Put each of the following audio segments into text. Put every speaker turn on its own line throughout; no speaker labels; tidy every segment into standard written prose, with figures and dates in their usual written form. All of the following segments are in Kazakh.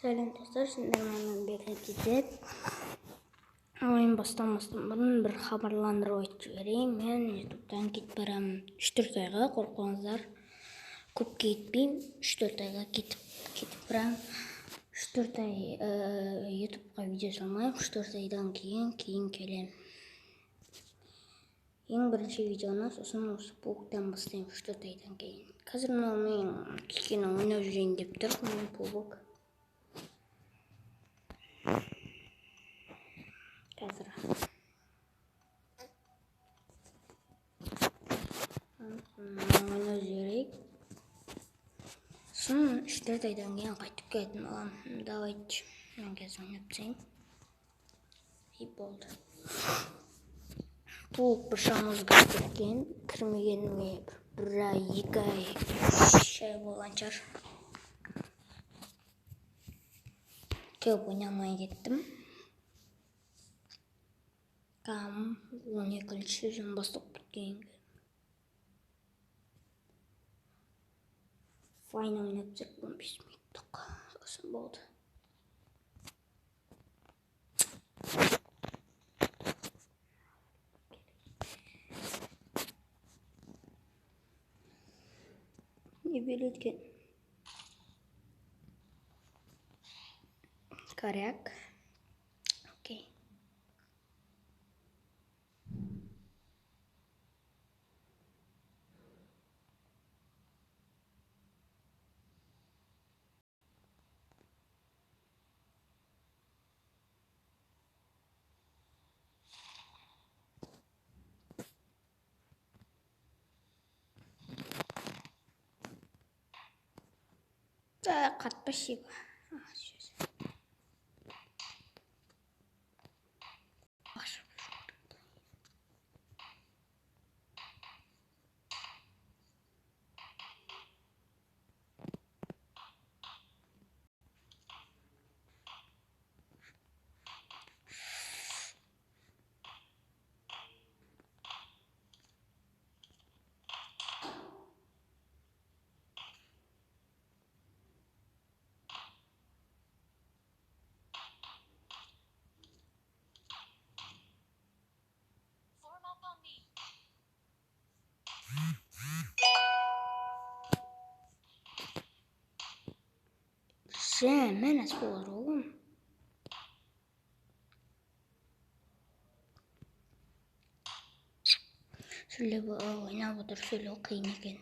Сәлем достар, сіздермен бекітеді. Ойын бастамастан бұрын бір хабарландыру айтып жіберейін. Мен ютубтан кетіп барамын 3-4 айға, қорықпаңыздар. Көп кетпеймін, 3-4 айға кетіп барамын. 3-4 ай ютубқа видео салмаймын, 3-4 айдан кейін келемін. Ең бірінші видеоны сосын осы пауктан бастаймын 3-4 айдан кейін. Қазір мен кішкене ойнап жүрейін деп тұр, мен паук. Қазір ойнап жүрейік. Сосын 3-4 айдан кейін қайтып келетін боламын. Давайте, мен қазір ойнап тастайын. И болды. Толық бір шамыз кеткен, кірмегеніме бір ай, 2 ай, 3 ай болған шығар. Көп ойнамай кеттім. 12-ші сезон бастап біткенге. Файна ойнап жүріп 15 минуттық. Сосын болды. Не береді? Коряк. Окей. Так, спасибо. Мен әс болар оғым. Сөйлеп ойнап отыр, сөйлеу қиын екен.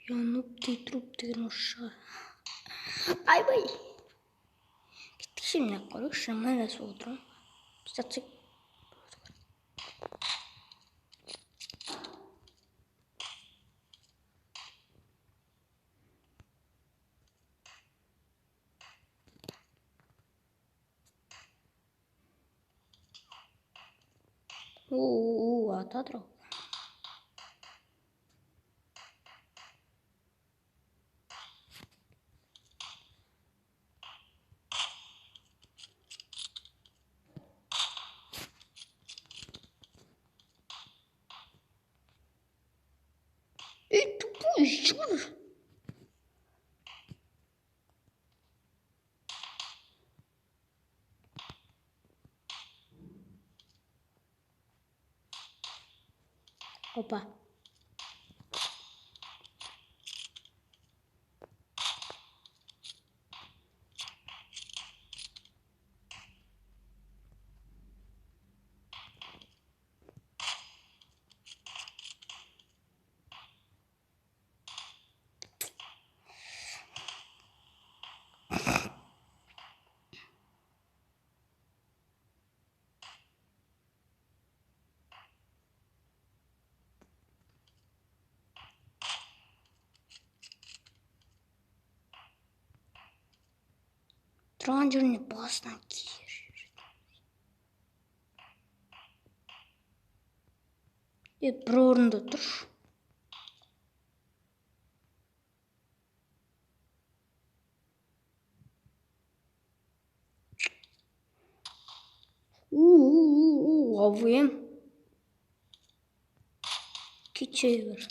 Янып труп деген осы. Айбай. Кеткіші мені қорықшы, мен әс отырым. Статсик. Атадыр. Тупой жүр. Опа. Тұрған жеріне басынан кер. Бір орында тұршы. Авем. Кетшевер.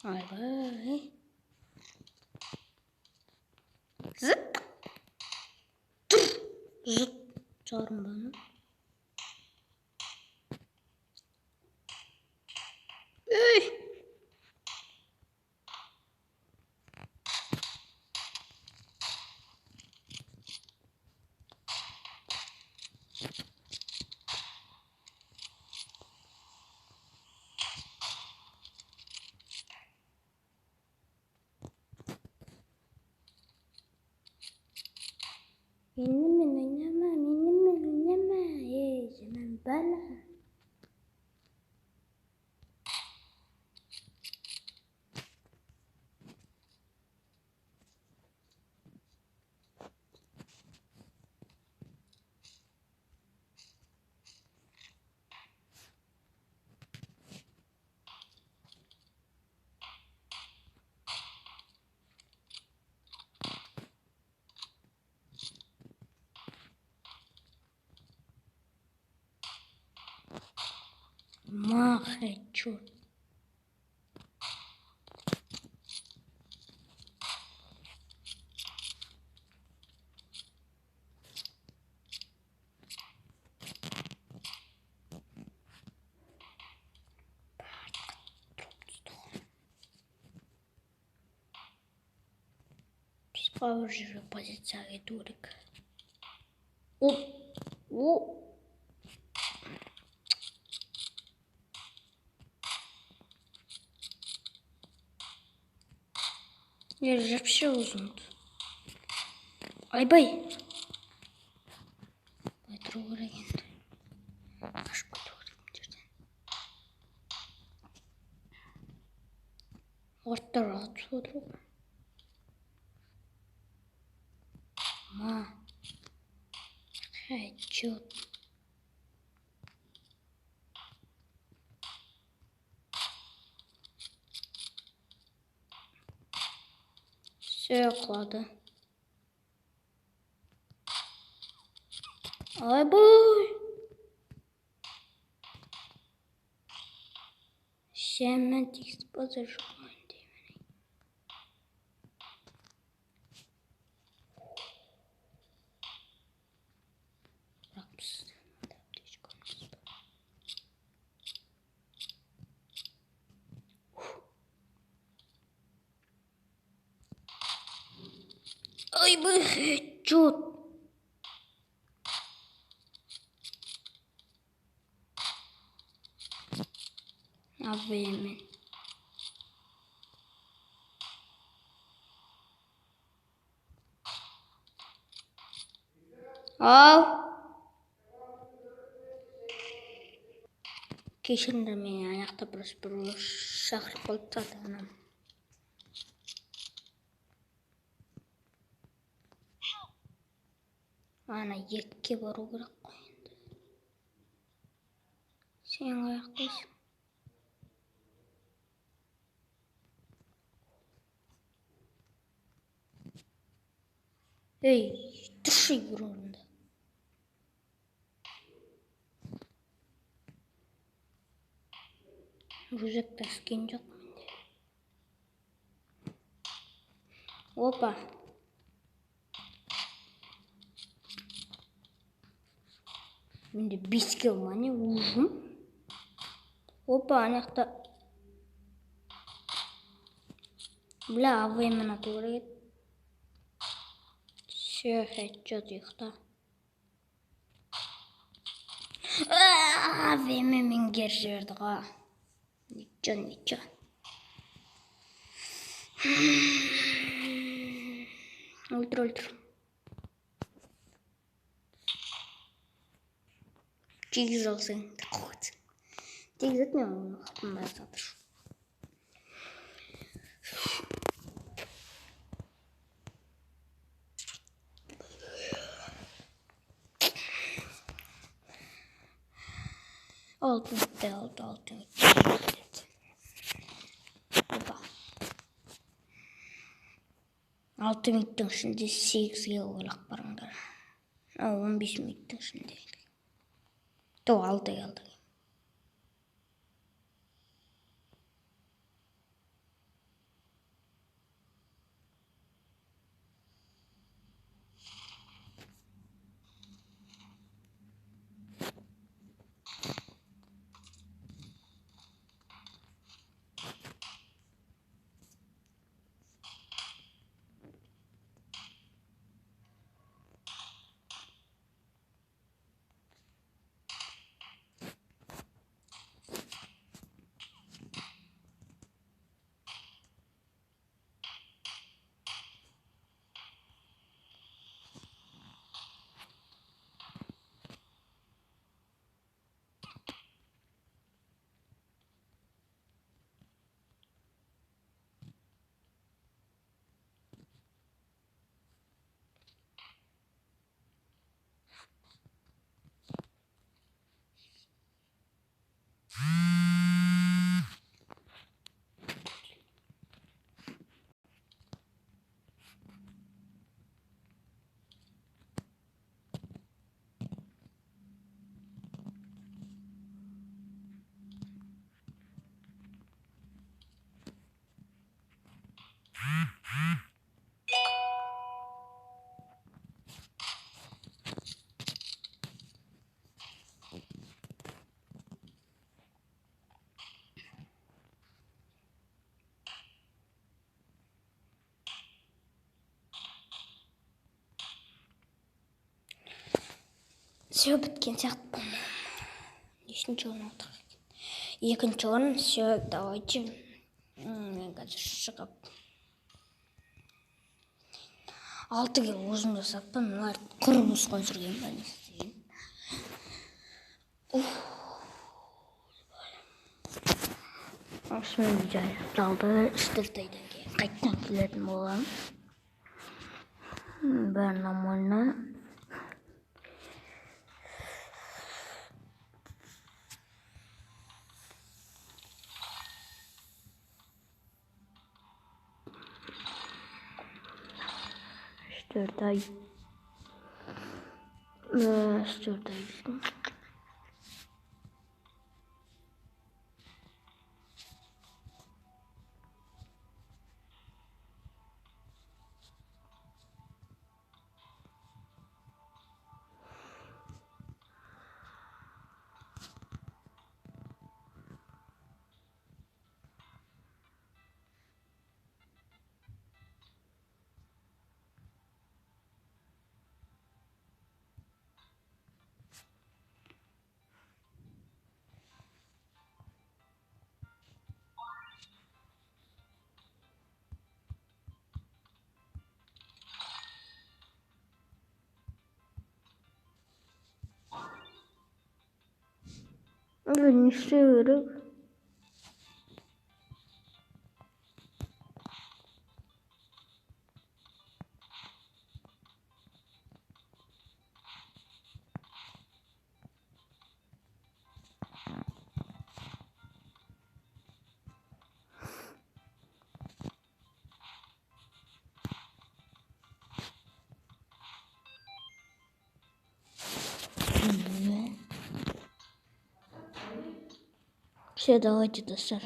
Айбай. Зыт. Зыт. Жарым баны. Ей. Minimum oynama. Zaman bana. Махачу. Пауза позиция риторика. О. Я же вообще узнал. Айбай. Айтруға енді. Ашып кетіп Орта раhat отыру. Хочу. Все қылады. Айбай. Сенмен текст базар жоқмын деймін. Бірақ біз Айбай, чот. Авемен. Ал. Кешіріңдер мені аяқта бір шақырып қалып тады анам. Ана екке бару керек қой енді. Сен аяқтайсың. Ей, тұршы бір орында. Рюкзак таскен жоқ менде. Опа. Менде 5 кил мане ужым. Опа, анақта. Бля, авемен ату керек. Все, хедшот ұйықта. Авемен меңгер жерді ға. Ничо. Ультра. Тегіз алсаң, тақуатсың. Тегіз етме оны қапын бай сатыр. 6 bitti oldu. 6 bitti. Opa. 6 minуттың ішінде 8-ге ойлап барыңдар. 15 минуттың ішінде. 6 қалды. Все біткен сияқты. Нешінші орын алдық екен? Екінші орын. Все, давайте. Мен қазір шығып 6-ге өзім жасаппын. Мыналар құр босқа жүрген ба не істейін. Осымен видео аяқталды. 3-4 айдан кейін қайтадан келетін боламын. Бәрі нормально. Dörday. 4 ay. Не істеу. Все, давайте, достар.